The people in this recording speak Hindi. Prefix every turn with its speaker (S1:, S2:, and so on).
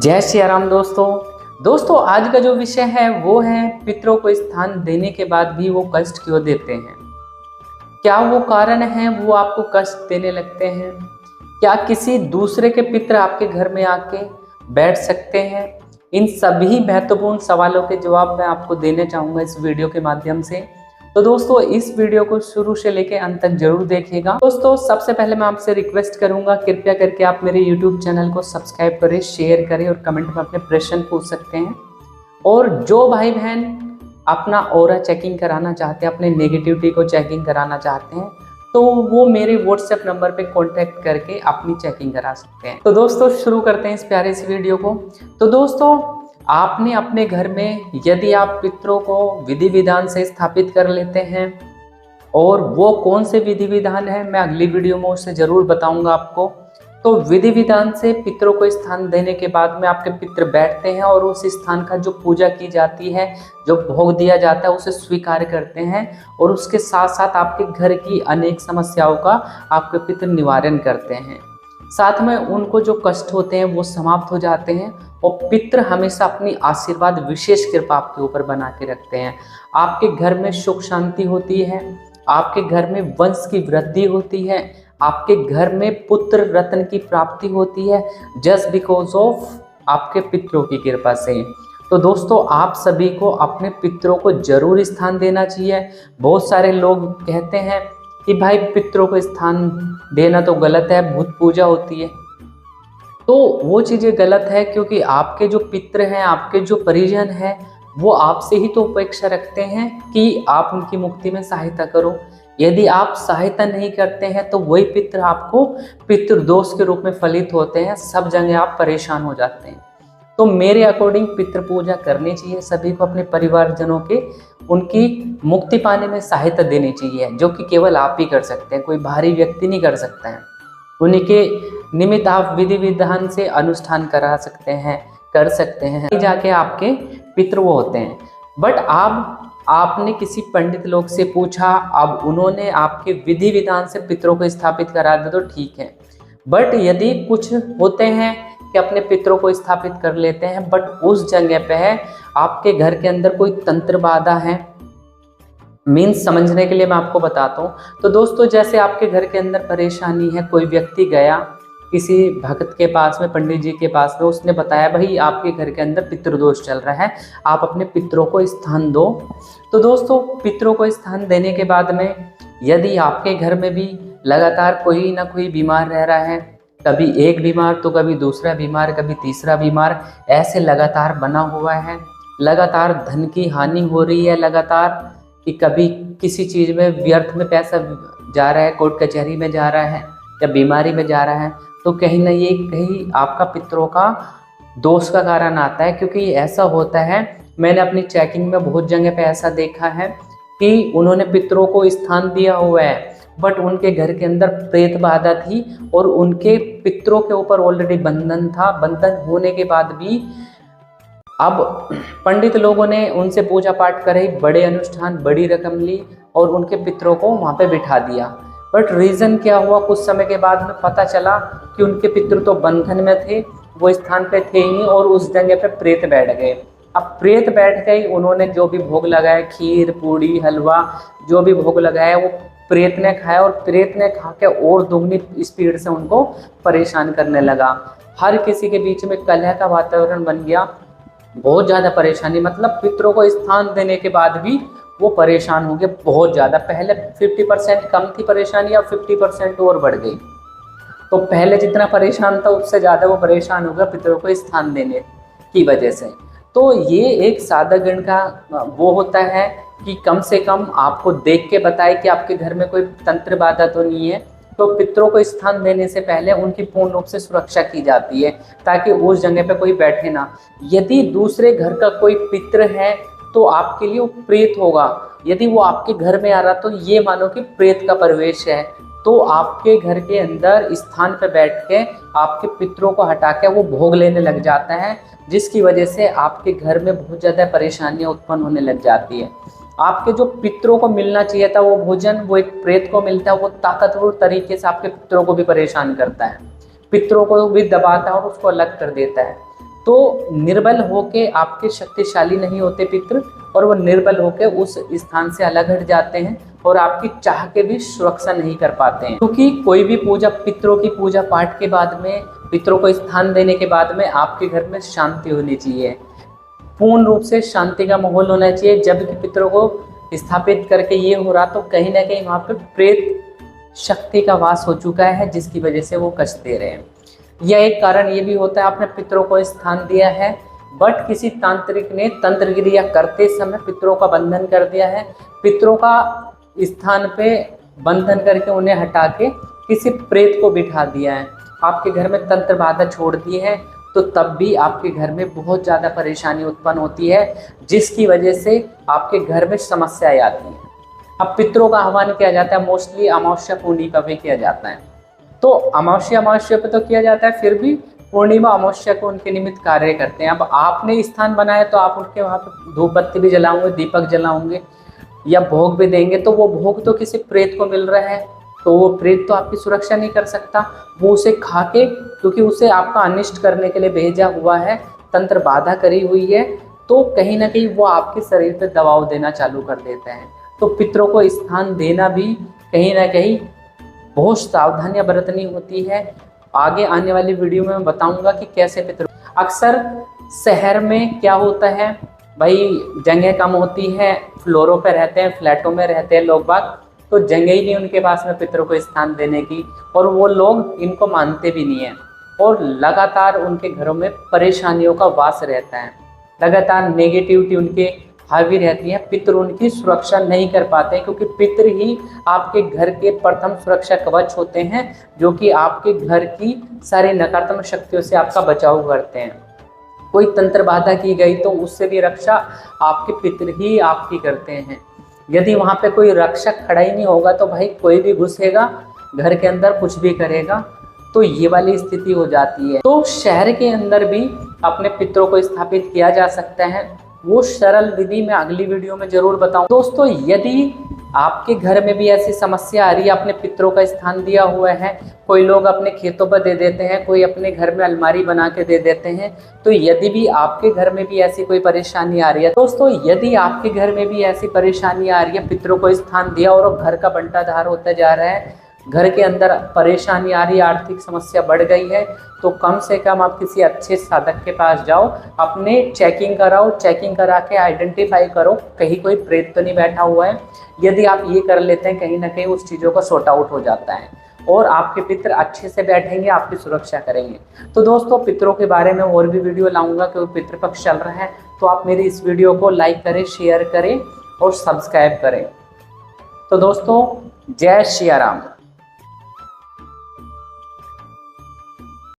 S1: जय श्री राम दोस्तों आज का जो विषय है वो है पितरों को स्थान देने के बाद भी वो कष्ट क्यों देते हैं। क्या वो कारण है वो आपको कष्ट देने लगते हैं? क्या किसी दूसरे के पितर आपके घर में आके बैठ सकते हैं? इन सभी महत्वपूर्ण सवालों के जवाब मैं आपको देने चाहूँगा इस वीडियो के माध्यम से। तो दोस्तों इस वीडियो को शुरू से लेकर अंत तक जरूर देखिएगा। दोस्तों सबसे पहले मैं आपसे रिक्वेस्ट करूंगा, कृपया करके आप मेरे YouTube चैनल को सब्सक्राइब करें, शेयर करें और कमेंट में अपने प्रश्न पूछ सकते हैं। और जो भाई बहन अपना ऑरा चेकिंग कराना चाहते हैं, अपने नेगेटिविटी को चेकिंग कराना चाहते हैं, तो वो मेरे व्हाट्सएप नंबर पे कांटेक्ट करके अपनी चेकिंग करा सकते हैं। तो दोस्तों शुरू करते हैं इस प्यारे से वीडियो को। तो दोस्तों आपने अपने घर में यदि आप पितरों को विधि विधान से स्थापित कर लेते हैं, और वो कौन से विधि विधान है मैं अगली वीडियो में उससे जरूर बताऊंगा आपको। तो विधि विधान से पितरों को स्थान देने के बाद में आपके पितर बैठते हैं और उस स्थान का जो पूजा की जाती है, जो भोग दिया जाता है, उसे स्वीकार करते हैं और उसके साथ साथ आपके घर की अनेक समस्याओं का आपके पितर निवारण करते हैं। साथ में उनको जो कष्ट होते हैं वो समाप्त हो जाते हैं और पितर हमेशा अपनी आशीर्वाद विशेष कृपा आपके ऊपर बना के रखते हैं। आपके घर में सुख शांति होती है, आपके घर में वंश की वृद्धि होती है, आपके घर में पुत्र रत्न की प्राप्ति होती है, जस्ट बिकॉज ऑफ आपके पितरों की कृपा से। तो दोस्तों आप सभी को अपने पितरों को जरूर स्थान देना चाहिए। बहुत सारे लोग कहते हैं कि भाई पितरों को स्थान देना तो गलत है, भूत पूजा होती है। तो वो चीज़ें गलत है, क्योंकि आपके जो पितर हैं, आपके जो परिजन हैं, वो आपसे ही तो अपेक्षा रखते हैं कि आप उनकी मुक्ति में सहायता करो। यदि आप सहायता नहीं करते हैं तो वही पितर आपको पितृदोष के रूप में फलित होते हैं, सब जगह आप परेशान हो जाते हैं। तो मेरे अकॉर्डिंग पितृ पूजा करनी चाहिए सभी को, अपने परिवारजनों के उनकी मुक्ति पाने में सहायता देनी चाहिए, जो कि केवल आप ही कर सकते हैं, कोई बाहरी व्यक्ति नहीं कर सकता है। उन्हीं के निमित्त आप विधि विधान से अनुष्ठान करा सकते हैं, कर सकते हैं, जाके आपके पितृ वो होते हैं। बट आपने किसी पंडित लोग से पूछा, अब उन्होंने आपके विधि विधान से पितरों को स्थापित करा दे तो ठीक है। बट यदि कुछ होते हैं कि अपने पितरों को स्थापित कर लेते हैं, बट उस जगह पे है आपके घर के अंदर कोई तंत्र बाधा है, मीन्स समझने के लिए मैं आपको बताता हूँ। तो दोस्तों जैसे आपके घर के अंदर परेशानी है, कोई व्यक्ति गया किसी भक्त के पास में, पंडित जी के पास में, उसने बताया भाई आपके घर के अंदर पितृदोष चल रहा है, आप अपने पितरों को स्थान दो। तो दोस्तों पितरों को स्थान देने के बाद में यदि आपके घर में भी लगातार कोई ना कोई बीमार रह रहा है, कभी एक बीमार तो कभी दूसरा बीमार, कभी तीसरा बीमार, ऐसे लगातार बना हुआ है, लगातार धन की हानि हो रही है, लगातार कि कभी किसी चीज़ में व्यर्थ में पैसा जा रहा है, कोर्ट कचहरी में जा रहा है या बीमारी में जा रहा है, तो कहीं ना ये कहीं आपका पितरों का दोष का कारण आता है। क्योंकि ऐसा होता है, मैंने अपनी चेकिंग में बहुत जगह पे ऐसा देखा है कि उन्होंने पितरों को स्थान दिया हुआ है, बट उनके घर के अंदर प्रेत बाधा थी और उनके पितरों के ऊपर ऑलरेडी बंधन था। बंधन होने के बाद भी अब पंडित लोगों ने उनसे पूजा पाठ करे, बड़े अनुष्ठान, बड़ी रकम ली और उनके पितरों को वहाँ पे बिठा दिया। बट रीज़न क्या हुआ, कुछ समय के बाद में पता चला कि उनके पितर तो बंधन में थे, वो स्थान पे थे ही, और उस जगह पे प्रेत बैठ गए। अब प्रेत बैठ गई, उन्होंने जो भी भोग लगाया, खीर पूड़ी हलवा जो भी भोग लगाया, वो प्रेत ने खाया और प्रेत ने खा के और दुगनी स्पीड से उनको परेशान करने लगा। हर किसी के बीच में कलह का वातावरण बन गया, बहुत ज़्यादा परेशानी। मतलब पितरों को स्थान देने के बाद भी वो परेशान हो गए बहुत ज़्यादा। पहले 50% कम थी परेशानी, अब 50% और बढ़ गई। तो पहले जितना परेशान था उससे ज़्यादा वो परेशान हो गया पितरों को स्थान देने की वजह से। तो ये एक साधागण का वो होता है कि कम से कम आपको देख के बताए कि आपके घर में कोई तंत्र बाधा तो नहीं है। तो पितरों को स्थान देने से पहले उनकी पूर्ण रूप से सुरक्षा की जाती है, ताकि उस जगह पे कोई बैठे ना। यदि दूसरे घर का कोई पितर है तो आपके लिए वो प्रेत होगा। यदि वो आपके घर में आ रहा तो ये मानो कि प्रेत का प्रवेश है, तो आपके घर के अंदर स्थान पे बैठ के आपके पितरों को हटा के वो भोग लेने लग जाता है, जिसकी वजह से आपके घर में बहुत ज़्यादा परेशानियाँ उत्पन्न होने लग जाती है। आपके जो पितरों को मिलना चाहिए था वो भोजन, वो एक प्रेत को मिलता है, वो ताकतवर तरीके से आपके पितरों को भी परेशान करता है, पितरों को भी दबाता है और उसको अलग कर देता है। तो निर्बल होके आपके शक्तिशाली नहीं होते पितृ, और वो निर्बल होके उस स्थान से अलग हट जाते हैं और आपकी चाह के भी सुरक्षा नहीं कर पाते हैं। क्योंकि कोई भी पूजा, पितरों की पूजा पाठ के बाद में, पितरों को स्थान देने के बाद में आपके घर में शांति होनी चाहिए, पूर्ण रूप से शांति का माहौल होना चाहिए। जब कि पितरों को स्थापित करके ये हो रहा, तो कहीं ना कहीं वहाँ पे प्रेत शक्ति का वास हो चुका है, जिसकी वजह से वो कष्ट दे रहे हैं। यह एक कारण ये भी होता है, आपने पितरों को स्थान दिया है बट किसी तांत्रिक ने तंत्र क्रिया करते समय पितरों का बंधन कर दिया है, पितरों का स्थान पे बंधन करके उन्हें हटा के किसी प्रेत को बिठा दिया है, आपके घर में तंत्र बाधा छोड़ दी है, तो तब भी आपके घर में बहुत ज़्यादा परेशानी उत्पन्न होती है, जिसकी वजह से आपके घर में समस्याएं आती हैं। अब पितरों का आह्वान किया जाता है मोस्टली अमावस्या पूर्णिमा पे किया जाता है, तो अमावस्या पे तो किया जाता है, फिर भी पूर्णिमा अमावस्या को उनके निमित्त कार्य करते हैं। अब आपने स्थान बनाया तो आप उनके वहाँ पे धूप बत्ती भी जलाओगे, दीपक जलाओगे या भोग भी देंगे, तो वो भोग तो किसी प्रेत को मिल रहा है, तो वो प्रेत तो आपकी सुरक्षा नहीं कर सकता, वो उसे खा के, क्योंकि उसे आपका अनिष्ट करने के लिए भेजा हुआ है, तंत्र बाधा करी हुई है, तो कहीं ना कहीं वो आपके शरीर पे दबाव देना चालू कर देते हैं। तो पितरों को स्थान देना भी कहीं ना कहीं बहुत सावधानियां बरतनी होती है। आगे आने वाली वीडियो में मैं बताऊंगा कि कैसे पितरों, अक्सर शहर में क्या होता है भाई, जगह कम होती है, फ्लोरों पे रहते हैं, फ्लैटों में रहते हैं लोग बाग, तो जगह ही नहीं उनके पास में पितरों को स्थान देने की, और वो लोग इनको मानते भी नहीं है, और लगातार उनके घरों में परेशानियों का वास रहता है, लगातार नेगेटिविटी उनके हावी रहती है, पितृ उनकी सुरक्षा नहीं कर पाते हैं, क्योंकि पितृ ही आपके घर के प्रथम सुरक्षा कवच होते हैं, जो कि आपके घर की सारी नकारात्मक शक्तियों से आपका बचाव करते हैं। कोई तंत्र बाधा की गई तो उससे भी रक्षा आपके पितृ ही आपकी करते हैं। यदि वहाँ पे कोई रक्षक खड़ा ही नहीं होगा तो भाई कोई भी घुसेगा घर के अंदर, कुछ भी करेगा, तो ये वाली स्थिति हो जाती है। तो शहर के अंदर भी अपने पितरों को स्थापित किया जा सकता है, वो सरल विधि मैं अगली वीडियो में जरूर बताऊं। दोस्तों, यदि आपके घर में भी ऐसी समस्या आ रही है, अपने पितरों का स्थान दिया हुआ है, कोई लोग अपने खेतों पर दे देते हैं, कोई अपने घर में अलमारी बना के दे देते हैं, तो यदि भी आपके घर में भी ऐसी कोई परेशानी आ रही है, दोस्तों यदि आपके घर में भी ऐसी परेशानी आ रही है, पितरों को स्थान दिया और घर का बंटाधार होता जा रहा है, घर के अंदर परेशानी आ रही है, आर्थिक समस्या बढ़ गई है, तो कम से कम आप किसी अच्छे साधक के पास जाओ, अपने चेकिंग कराओ, चेकिंग करा के आइडेंटिफाई करो कहीं कोई प्रेत तो नहीं बैठा हुआ है। यदि आप ये कर लेते हैं, कहीं ना कहीं उस चीज़ों का सॉर्ट आउट हो जाता है और आपके पितृ अच्छे से बैठेंगे, आपकी सुरक्षा करेंगे। तो दोस्तों, पितरों के बारे में और भी वीडियो लाऊंगा, क्योंकि पितृपक्ष चल रहा है, तो आप मेरी इस वीडियो को लाइक करें, शेयर करें और सब्सक्राइब करें। तो दोस्तों, जय सिया राम।